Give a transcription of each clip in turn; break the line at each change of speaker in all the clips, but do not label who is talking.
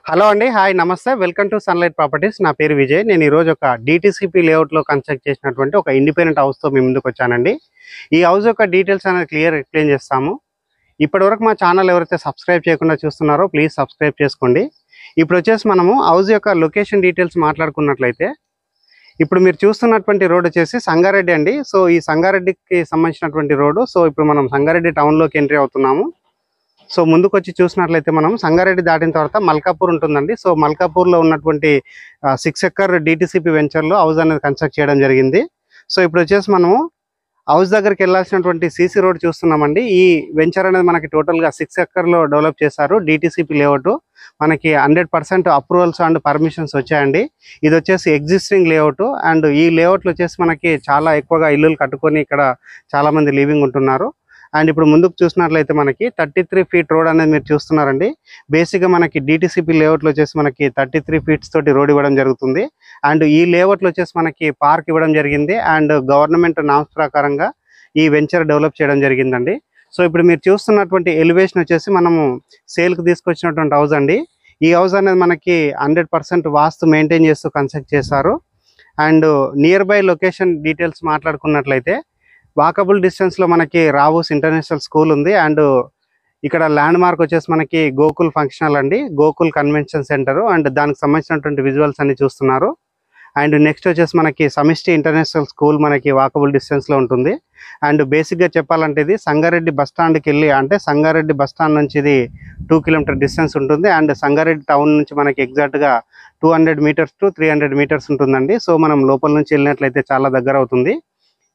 Hello అండి. Hi నమస్తే. Welcome to sunlight properties. నా పేరు విజయ్. నేను ఈరోజు ఒక డీటీసీపీ లేఅవుట్లో కన్స్ట్రక్ట్ చేసినటువంటి ఒక ఇండిపెండెంట్ హౌస్తో మీ ముందుకు వచ్చానండి. ఈ హౌస్ యొక్క డీటెయిల్స్ అనేది క్లియర్ ఎక్స్ప్లెయిన్ చేస్తాము. ఇప్పటివరకు మా ఛానల్ ఎవరైతే సబ్స్క్రైబ్ చేయకుండా చూస్తున్నారో ప్లీజ్ సబ్స్క్రైబ్ చేసుకోండి. ఇప్పుడు వచ్చేసి మనము హౌస్ యొక్క లొకేషన్ డీటెయిల్స్ మాట్లాడుకున్నట్లయితే, ఇప్పుడు మీరు చూస్తున్నటువంటి రోడ్ వచ్చేసి సంగారెడ్డి అండి. సో ఈ సంగారెడ్డికి సంబంధించినటువంటి రోడ్డు. సో ఇప్పుడు మనం సంగారెడ్డి టౌన్లోకి ఎంట్రీ అవుతున్నాము. సో ముందుకు వచ్చి చూసినట్లయితే మనం సంగారెడ్డి దాటిన తర్వాత మల్కాపూర్ ఉంటుందండి. సో మల్కాపూర్లో ఉన్నటువంటి 6 ఎకర్ డిటిసిపి వెంచర్లో హౌస్ అనేది కన్స్ట్రక్ట్ చేయడం జరిగింది. సో ఇప్పుడు వచ్చేసి మనము హౌస్ దగ్గరికి వెళ్ళాల్సినటువంటి సీసీ రోడ్ చూస్తున్నామండి. ఈ వెంచర్ అనేది మనకి టోటల్గా 6 ఎకర్లో డెవలప్ చేశారు. డిటిసిపి లేఅవుట్ మనకి 100% అప్రూవల్స్ అండ్ పర్మిషన్స్ వచ్చాయండి. ఇది వచ్చేసి ఎగ్జిస్టింగ్ లేఅవుట్ అండ్ ఈ లేఅవుట్లో వచ్చేసి మనకి చాలా ఎక్కువగా ఇల్లులు కట్టుకొని ఇక్కడ చాలామంది లివింగ్ ఉంటున్నారు. అండ్ ఇప్పుడు ముందుకు చూసినట్లయితే మనకి 33 ఫీట్ రోడ్ అనేది మీరు చూస్తున్నారండి. బేసిక్గా మనకి డిటిసిపి లేఅవుట్లో వచ్చేసి మనకి 33 ఫీట్స్ తోటి రోడ్ ఇవ్వడం జరుగుతుంది. అండ్ ఈ లేఅవుట్లో వచ్చేసి మనకి పార్క్ ఇవ్వడం జరిగింది. అండ్ గవర్నమెంట్ నామ్స్ ప్రకారంగా ఈ వెంచర్ డెవలప్ చేయడం జరిగిందండి. సో ఇప్పుడు మీరు చూస్తున్నటువంటి ఎలివేషన్ వచ్చేసి మనము సేల్కి తీసుకొచ్చినటువంటి హౌస్ అండి. ఈ హౌస్ అనేది మనకి 100% వాస్తు మెయింటైన్ చేస్తూ కన్స్ట్రక్ట్ చేశారు. And near by location details మాట్లాడుకున్నట్లయితే వాకబుల్ డిస్టెన్స్లో మనకి రావూస్ ఇంటర్నేషనల్ స్కూల్ ఉంది. అండ్ ఇక్కడ ల్యాండ్ మార్క్ వచ్చేసి మనకి గోకుల్ ఫంక్షనల్ అండి, గోకుల్ కన్వెన్షన్ సెంటర్. అండ్ దానికి సంబంధించినటువంటి విజువల్స్ అన్ని చూస్తున్నారు. అండ్ నెక్స్ట్ వచ్చేసి మనకి సమిష్టి ఇంటర్నేషనల్ స్కూల్ మనకి వాకబుల్ డిస్టెన్స్లో ఉంటుంది. అండ్ బేసిక్గా చెప్పాలంటే ఇది సంగారెడ్డి బస్ స్టాండ్కి వెళ్ళి, అంటే సంగారెడ్డి బస్ స్టాండ్ నుంచి ఇది 2 కిలోమీటర్ డిస్టెన్స్ ఉంటుంది. అండ్ సంగారెడ్డి టౌన్ నుంచి మనకి ఎగ్జాక్ట్గా 200 మీటర్స్ టు 300 మీటర్స్ ఉంటుందండి. సో మనం లోపల నుంచి వెళ్ళినట్లయితే చాలా దగ్గర అవుతుంది.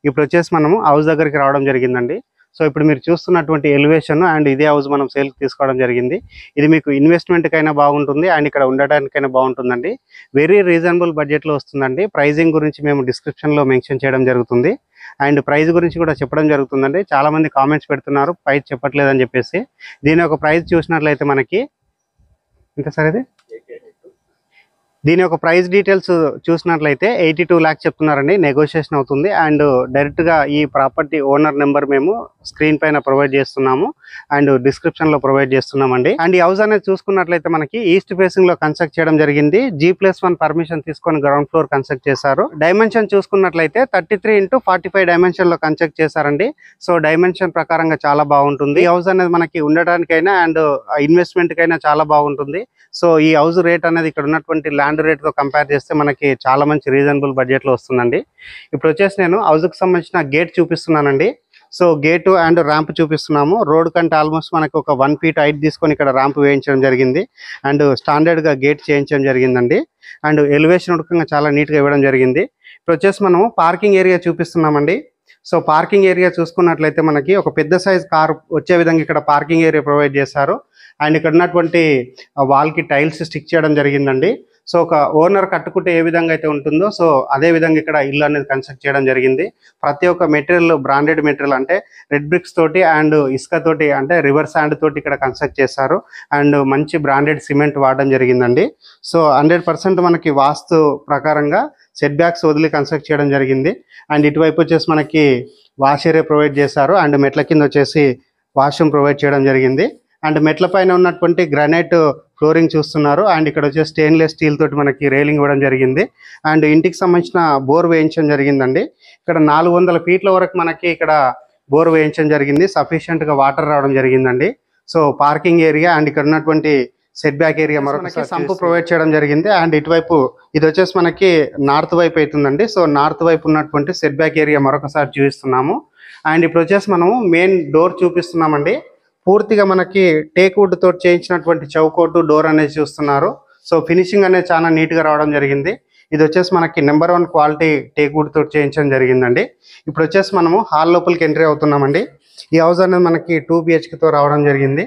ఇప్పుడు వచ్చేసి మనము హౌస్ దగ్గరికి రావడం జరిగిందండి. సో ఇప్పుడు మీరు చూస్తున్నటువంటి ఎలివేషన్ అండ్ ఇదే హౌస్ మనం సేల్కి తీసుకోవడం జరిగింది. ఇది మీకు ఇన్వెస్ట్మెంట్కైనా బాగుంటుంది అండ్ ఇక్కడ ఉండడానికైనా బాగుంటుందండి. వెరీ రీజనబుల్ బడ్జెట్లో వస్తుందండి. ప్రైజింగ్ గురించి మేము డిస్క్రిప్షన్లో మెన్షన్ చేయడం జరుగుతుంది. అండ్ ప్రైస్ గురించి కూడా చెప్పడం జరుగుతుందండి. చాలామంది కామెంట్స్ పెడుతున్నారు ప్రైస్ చెప్పట్లేదని చెప్పేసి. దీని యొక్క ప్రైస్ చూసినట్లయితే మనకి ఎంత సార్ ఇది, దీని యొక్క ప్రైస్ డీటెయిల్స్ చూసినట్లయితే 82 lakhs చెప్తున్నారండి. నెగోషియేషన్ అవుతుంది. అండ్ డైరెక్ట్గా ఈ ప్రాపర్టీ ఓనర్ నెంబర్ మేము స్క్రీన్ పైన ప్రొవైడ్ చేస్తున్నాము అండ్ డిస్క్రిప్షన్లో ప్రొవైడ్ చేస్తున్నామండి. అండ్ ఈ హౌస్ అనేది చూసుకున్నట్లయితే మనకి ఈస్ట్ ఫేసింగ్లో కన్స్ట్రక్ట్ చేయడం జరిగింది. G+1 పర్మిషన్ తీసుకొని గ్రౌండ్ ఫ్లోర్ కన్స్ట్రక్ట్ చేశారు. డైమెన్షన్ చూసుకున్నట్లయితే 33x45 డైమెన్షన్లో కన్స్ట్రక్ట్ చేశారండి. సో డైమెన్షన్ ప్రకారంగా చాలా బాగుంటుంది. ఈ హౌస్ అనేది మనకి ఉండడానికైనా అండ్ ఇన్వెస్ట్మెంట్కైనా చాలా బాగుంటుంది. సో ఈ హౌస్ రేట్ అనేది ఇక్కడ ఉన్నటువంటి ల్యాండ్ రేట్తో కంపేర్ చేస్తే మనకి చాలా మంచి రీజనబుల్ బడ్జెట్లో వస్తుందండి. ఇప్పుడు వచ్చేసి నేను హౌస్కి సంబంధించిన గేట్ చూపిస్తున్నానండి. సో గేటు అండ్ ర్యాంప్ చూపిస్తున్నాము. రోడ్ కంటే ఆల్మోస్ట్ మనకి ఒక 1 feet హైట్ తీసుకొని ఇక్కడ ర్యాంప్ వేయించడం జరిగింది. అండ్ స్టాండర్డ్గా గేట్ చేయించడం జరిగిందండి. అండ్ ఎలివేషన్ ఉడకంగా చాలా నీట్గా ఇవ్వడం జరిగింది. ఇప్పుడు వచ్చేసి మనము పార్కింగ్ ఏరియా చూపిస్తున్నామండి. సో పార్కింగ్ ఏరియా చూసుకున్నట్లయితే మనకి ఒక పెద్ద సైజ్ కార్ వచ్చే విధంగా ఇక్కడ పార్కింగ్ ఏరియా ప్రొవైడ్ చేశారు. అండ్ ఇక్కడ ఉన్నటువంటి వాల్కి టైల్స్ స్టిక్ చేయడం జరిగిందండి. సో ఒక ఓనర్ కట్టుకుంటే ఏ విధంగా అయితే ఉంటుందో సో అదే విధంగా ఇక్కడ ఇల్లు అనేది కన్స్ట్రక్ట్ చేయడం జరిగింది. ప్రతి ఒక్క మెటీరియల్ బ్రాండెడ్ మెటీరియల్, అంటే రెడ్ బ్రిక్స్ తోటి అండ్ ఇసుక తోటి, అంటే రివర్ శాండ్ తోటి ఇక్కడ కన్స్ట్రక్ట్ చేశారు. అండ్ మంచి బ్రాండెడ్ సిమెంట్ వాడడం జరిగిందండి. సో 100% మనకి వాస్తు ప్రకారంగా సెట్ బ్యాక్స్ వదిలి కన్స్ట్రక్ట్ చేయడం జరిగింది. అండ్ ఇటువైపు వచ్చేసి మనకి వాష్ ఏరియా ప్రొవైడ్ చేశారు. అండ్ మెట్ల కింద వచ్చేసి వాష్రూమ్ ప్రొవైడ్ చేయడం జరిగింది. అండ్ మెట్ల పైన ఉన్నటువంటి గ్రానైట్ ఫ్లోరింగ్ చూస్తున్నారు. అండ్ ఇక్కడ వచ్చేసి స్టెయిన్లెస్ స్టీల్ తోటి మనకి రైలింగ్ ఇవ్వడం జరిగింది. అండ్ ఇంటికి సంబంధించిన బోర్ వేయించడం జరిగిందండి. ఇక్కడ 400 ఫీట్ల వరకు మనకి ఇక్కడ బోర్ వేయించడం జరిగింది. సఫిషియెంట్గా వాటర్ రావడం జరిగిందండి. సో పార్కింగ్ ఏరియా అండ్ ఇక్కడ ఉన్నటువంటి సెట్ బ్యాక్ ఏరియా మరొక సంపు ప్రొవైడ్ చేయడం జరిగింది. అండ్ ఇటువైపు ఇది వచ్చేసి మనకి నార్త్ వైపు అవుతుందండి. సో నార్త్ వైపు ఉన్నటువంటి సెట్ బ్యాక్ ఏరియా మరొకసారి చూపిస్తున్నాము. అండ్ ఇప్పుడు వచ్చేసి మనము మెయిన్ డోర్ చూపిస్తున్నామండి. పూర్తిగా మనకి టేక్ వుడ్ తోటి చేయించినటువంటి చౌకోటు డోర్ అనేది చూస్తున్నారు. సో ఫినిషింగ్ అనేది చాలా నీట్గా రావడం జరిగింది. ఇది వచ్చేసి మనకి నెంబర్ 1 క్వాలిటీ టేక్ వుడ్ తోటి చేయించడం జరిగిందండి. ఇప్పుడు వచ్చేసి మనము హాల్ లోపలికి ఎంట్రీ అవుతున్నామండి. ఈ హౌస్ అనేది మనకి 2 BHKతో రావడం జరిగింది.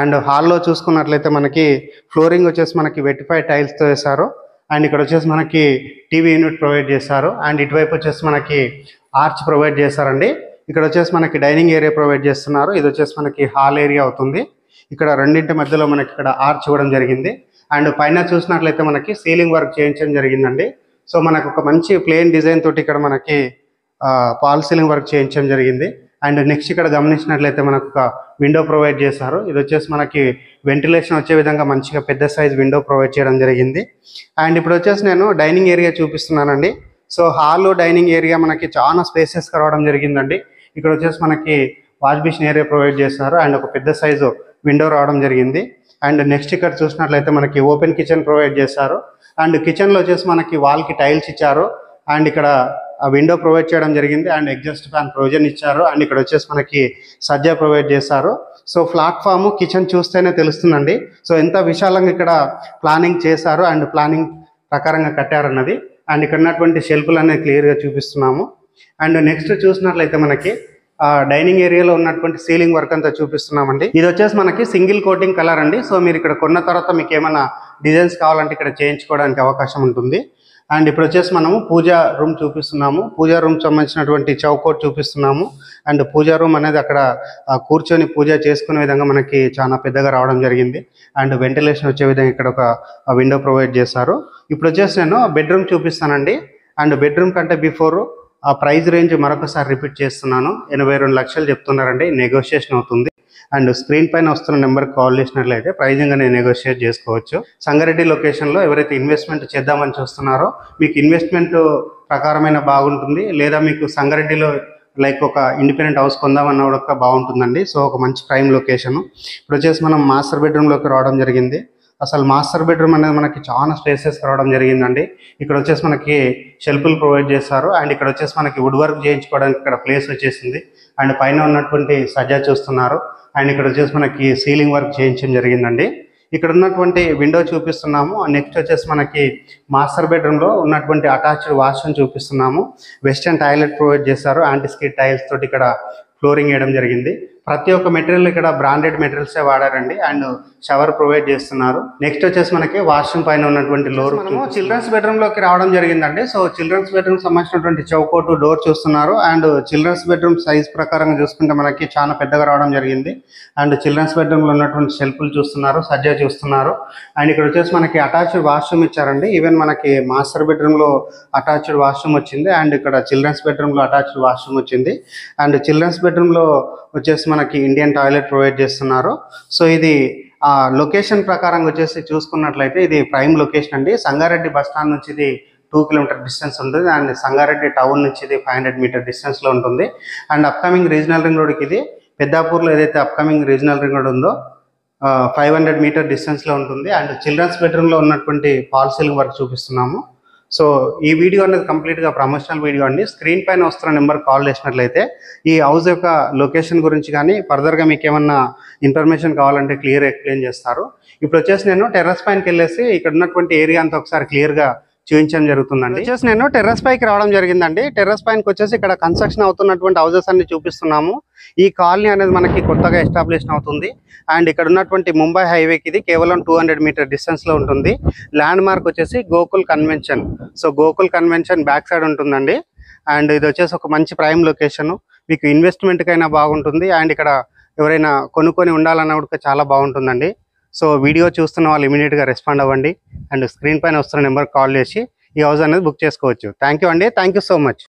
అండ్ హాల్లో చూసుకున్నట్లయితే మనకి ఫ్లోరింగ్ వచ్చేసి మనకి వెటిఫైడ్ టైల్స్తో వేశారు. అండ్ ఇక్కడ వచ్చేసి మనకి టీవీ యూనిట్ ప్రొవైడ్ చేశారు. అండ్ ఇటువైపు వచ్చేసి మనకి ఆర్చ్ ప్రొవైడ్ చేశారండి. ఇక్కడ వచ్చేసి మనకి డైనింగ్ ఏరియా ప్రొవైడ్ చేస్తున్నారు. ఇది వచ్చేసి మనకి హాల్ ఏరియా అవుతుంది. ఇక్కడ రెండింటి మధ్యలో మనకి ఇక్కడ ఆర్చ్ ఇవ్వడం జరిగింది. అండ్ పైన చూసినట్లయితే మనకి సీలింగ్ వర్క్ చేయించడం జరిగిందండి. సో మనకు ఒక మంచి ప్లెయిన్ డిజైన్ తోటి ఇక్కడ మనకి పాల్ సీలింగ్ వర్క్ చేయించడం జరిగింది. అండ్ నెక్స్ట్ ఇక్కడ గమనించినట్లయితే మనకు ఒక విండో ప్రొవైడ్ చేశారు. ఇది వచ్చేసి మనకి వెంటిలేషన్ వచ్చే విధంగా మంచిగా పెద్ద సైజ్ విండో ప్రొవైడ్ చేయడం జరిగింది. అండ్ ఇప్పుడు వచ్చేసి నేను డైనింగ్ ఏరియా చూపిస్తున్నానండి. సో హాల్ డైనింగ్ ఏరియా మనకి చాలా స్పేసెస్గా రావడం జరిగిందండి. ఇక్కడ వచ్చేసి మనకి వాష్ బేసిన్ ఏరియా ప్రొవైడ్ చేస్తారు అండ్ ఒక పెద్ద సైజు విండో రావడం జరిగింది. అండ్ నెక్స్ట్ ఇక్కడ చూసినట్లయితే మనకి ఓపెన్ కిచెన్ ప్రొవైడ్ చేశారు. అండ్ కిచెన్లో వచ్చేసి మనకి వాల్కి టైల్స్ ఇచ్చారు అండ్ ఇక్కడ విండో ప్రొవైడ్ చేయడం జరిగింది అండ్ ఎగ్జాస్ట్ ఫ్యాన్ ప్రొవిజన్ ఇచ్చారు. అండ్ ఇక్కడ వచ్చేసి మనకి సజ్జా ప్రొవైడ్ చేశారు. సో ప్లాట్ఫామ్ కిచెన్ చూస్తేనే తెలుస్తుందండి సో ఎంత విశాలంగా ఇక్కడ ప్లానింగ్ చేశారు అండ్ ప్లానింగ్ ప్రకారంగా కట్టారన్నది. అండ్ ఇక్కడ ఉన్నటువంటి షెల్ఫ్లు అనేది క్లియర్గా చూపిస్తున్నాము. అండ్ నెక్స్ట్ చూసినట్లయితే మనకి డైనింగ్ ఏరియాలో ఉన్నటువంటి సీలింగ్ వర్క్ అంతా చూపిస్తున్నామండి. ఇది వచ్చేసి మనకి సింగిల్ కోటింగ్ కలర్ అండి. సో మీరు ఇక్కడ కొన్న తర్వాత మీకు ఏమైనా డిజైన్స్ కావాలంటే ఇక్కడ చేయించుకోవడానికి అవకాశం ఉంటుంది. అండ్ ఇప్పుడు వచ్చేసి మనము పూజా రూమ్ చూపిస్తున్నాము. పూజా రూమ్ సంబంధించినటువంటి చౌకోట్ చూపిస్తున్నాము. అండ్ పూజా రూమ్ అనేది అక్కడ కూర్చొని పూజ చేసుకునే విధంగా మనకి చాలా పెద్దగా రావడం జరిగింది. అండ్ వెంటిలేషన్ వచ్చే విధంగా ఇక్కడ ఒక విండో ప్రొవైడ్ చేశారు. ఇప్పుడు వచ్చేసి నేను బెడ్రూమ్ చూపిస్తానండి. అండ్ బెడ్రూమ్ కంటే బిఫోర్ ఆ ప్రైస్ రేంజ్ మరొకసారి రిపీట్ చేస్తున్నాను. 82 లక్షలు చెప్తున్నారండి. నెగోషియేషన్ అవుతుంది. అండ్ స్క్రీన్ పైన వస్తున్న నెంబర్కి కాల్ చేసినట్లయితే ప్రైజింగ్ అనేది నెగోషియేట్ చేసుకోవచ్చు. సంగారెడ్డి లొకేషన్లో ఎవరైతే ఇన్వెస్ట్మెంట్ చేద్దామని చూస్తున్నారో మీకు ఇన్వెస్ట్మెంట్ ప్రకారమైన బాగుంటుంది, లేదా మీకు సంగారెడ్డిలో లైక్ ఒక ఇండిపెండెంట్ హౌస్ కొందామన్న కూడా బాగుంటుందండి. సో ఒక మంచి ప్రైమ్ లొకేషను. ఇప్పుడు వచ్చేసి మనం మాస్టర్ బెడ్రూమ్లోకి రావడం జరిగింది. అసలు మాస్టర్ బెడ్రూమ్ అనేది మనకి చాలా స్పేసెస్ రావడం జరిగిందండి. ఇక్కడ వచ్చేసి మనకి షెల్ఫ్లు ప్రొవైడ్ చేస్తారు అండ్ ఇక్కడ వచ్చేసి మనకి వుడ్ వర్క్ చేయించుకోవడానికి ఇక్కడ ప్లేస్ వచ్చేసింది. అండ్ పైన ఉన్నటువంటి సజ్జా చూస్తున్నారు అండ్ ఇక్కడ వచ్చేసి మనకి సీలింగ్ వర్క్ చేయించడం జరిగిందండి. ఇక్కడ ఉన్నటువంటి విండో చూపిస్తున్నాము. నెక్స్ట్ వచ్చేసి మనకి మాస్టర్ బెడ్రూమ్లో ఉన్నటువంటి అటాచ్డ్ వాష్రూమ్ చూపిస్తున్నాము. వెస్టర్న్ టాయిలెట్ ప్రొవైడ్ చేస్తారు. యాంటీ స్కిడ్ టైల్స్ తోటి ఇక్కడ ఫ్లోరింగ్ వేయడం జరిగింది. ప్రతి ఒక్క మెటీరియల్ ఇక్కడ బ్రాండెడ్ మెటీరియల్సే వాడారండి అండ్ షవర్ ప్రొవైడ్ చేస్తున్నారు. నెక్స్ట్ వచ్చేసి మనకి వాష్రూమ్ పైన ఉన్నటువంటి డోర్ మనము చిల్డ్రన్స్ బెడ్రూమ్లోకి రావడం జరిగిందండి. సో చిల్డ్రన్స్ బెడ్రూమ్ సంబంధించినటువంటి చౌకోటు డోర్ చూస్తున్నారు అండ్ చిల్డ్రన్స్ బెడ్రూమ్ సైజ్ ప్రకారంగా చూసుకుంటే మనకి చాలా పెద్దగా రావడం జరిగింది. అండ్ చిల్డ్రన్స్ బెడ్రూమ్లో ఉన్నటువంటి షెల్ఫ్లు చూస్తున్నారు, సజ్జా చూస్తున్నారు. అండ్ ఇక్కడ వచ్చేసి మనకి అటాచ్డ్ వాష్రూమ్ ఇచ్చారండి. ఈవెన్ మనకి మాస్టర్ బెడ్రూమ్లో అటాచ్డ్ వాష్రూమ్ వచ్చింది అండ్ ఇక్కడ చిల్డ్రన్స్ బెడ్రూమ్లో అటాచ్డ్ వాష్రూమ్ వచ్చింది. అండ్ చిల్డ్రన్స్ బెడ్రూమ్లో వచ్చేసి మనకి ఇండియన్ టాయిలెట్ ప్రొవైడ్ చేస్తున్నారు. సో ఇది లొకేషన్ ప్రకారంగా వచ్చేసి చూసుకున్నట్లయితే ఇది ప్రైమ్ లొకేషన్ అండి. సంగారెడ్డి బస్ స్టాండ్ నుంచి ఇది 2 కిలోమీటర్ డిస్టెన్స్ ఉంటుంది అండ్ సంగారెడ్డి టౌన్ నుంచి ఇది 500 మీటర్ డిస్టెన్స్లో ఉంటుంది. అండ్ అప్కమింగ్ రీజనల్ రింగ్ రోడ్కి ఇది పెద్దాపూర్లో ఏదైతే అప్కమింగ్ రీజనల్ రింగ్ రోడ్ ఉందో 500 మీటర్ డిస్టెన్స్లో ఉంటుంది. అండ్ చిల్డ్రన్స్ బెడ్రూమ్లో ఉన్నటువంటి ఫాల్ సీలింగ్ వర్క్ చూపిస్తున్నాము. సో ఈ వీడియో అనేది కంప్లీట్గా ప్రమోషనల్ వీడియో అండి. స్క్రీన్ పైన వస్తున్న నెంబర్ కాల్ చేసినట్లయితే ఈ హౌస్ యొక్క లొకేషన్ గురించి కానీ ఫర్దర్గా మీకు ఏమన్నా ఇన్ఫర్మేషన్ కావాలంటే క్లియర్ ఎక్స్ప్లెయిన్ చేస్తారు. ఇప్పుడు వచ్చేసి నేను టెర్రస్ పైనకి వెళ్ళేసి ఇక్కడ ఉన్నటువంటి ఏరియా అంతా ఒకసారి క్లియర్గా చూపించడం జరుగుతుందండి. వచ్చేసి నేను టెర్రస్ పైకి రావడం జరిగిందండి. టెర్రస్ పైకి వచ్చేసి ఇక్కడ కన్స్ట్రక్షన్ అవుతున్నటువంటి హౌసెస్ అన్ని చూపిస్తున్నాము. ఈ కాలనీ అనేది మనకి కొత్తగా ఎస్టాబ్లిష్ అవుతుంది అండ్ ఇక్కడ ఉన్నటువంటి ముంబై హైవేకి ఇది కేవలం 200 మీటర్ డిస్టెన్స్లో ఉంటుంది. ల్యాండ్ మార్క్ వచ్చేసి Gokul convention. So Gokul convention back side ఉంటుందండి. అండ్ ఇది వచ్చేసి ఒక మంచి ప్రైమ్ లొకేషన్. మీకు ఇన్వెస్ట్మెంట్కైనా బాగుంటుంది అండ్ ఇక్కడ ఎవరైనా కొనుక్కొని ఉండాలన్నా కూడా చాలా బాగుంటుందండి. సో వీడియో చూస్తున్న వాళ్ళు ఇమీడియట్గా రెస్పాండ్ అవ్వండి అండ్ స్క్రీన్ పైన వస్తున్న నెంబర్కి కాల్ చేసి ఈ హౌస్ అనేది బుక్ చేసుకోవచ్చు. థ్యాంక్ యూ అండి. Thank you so much.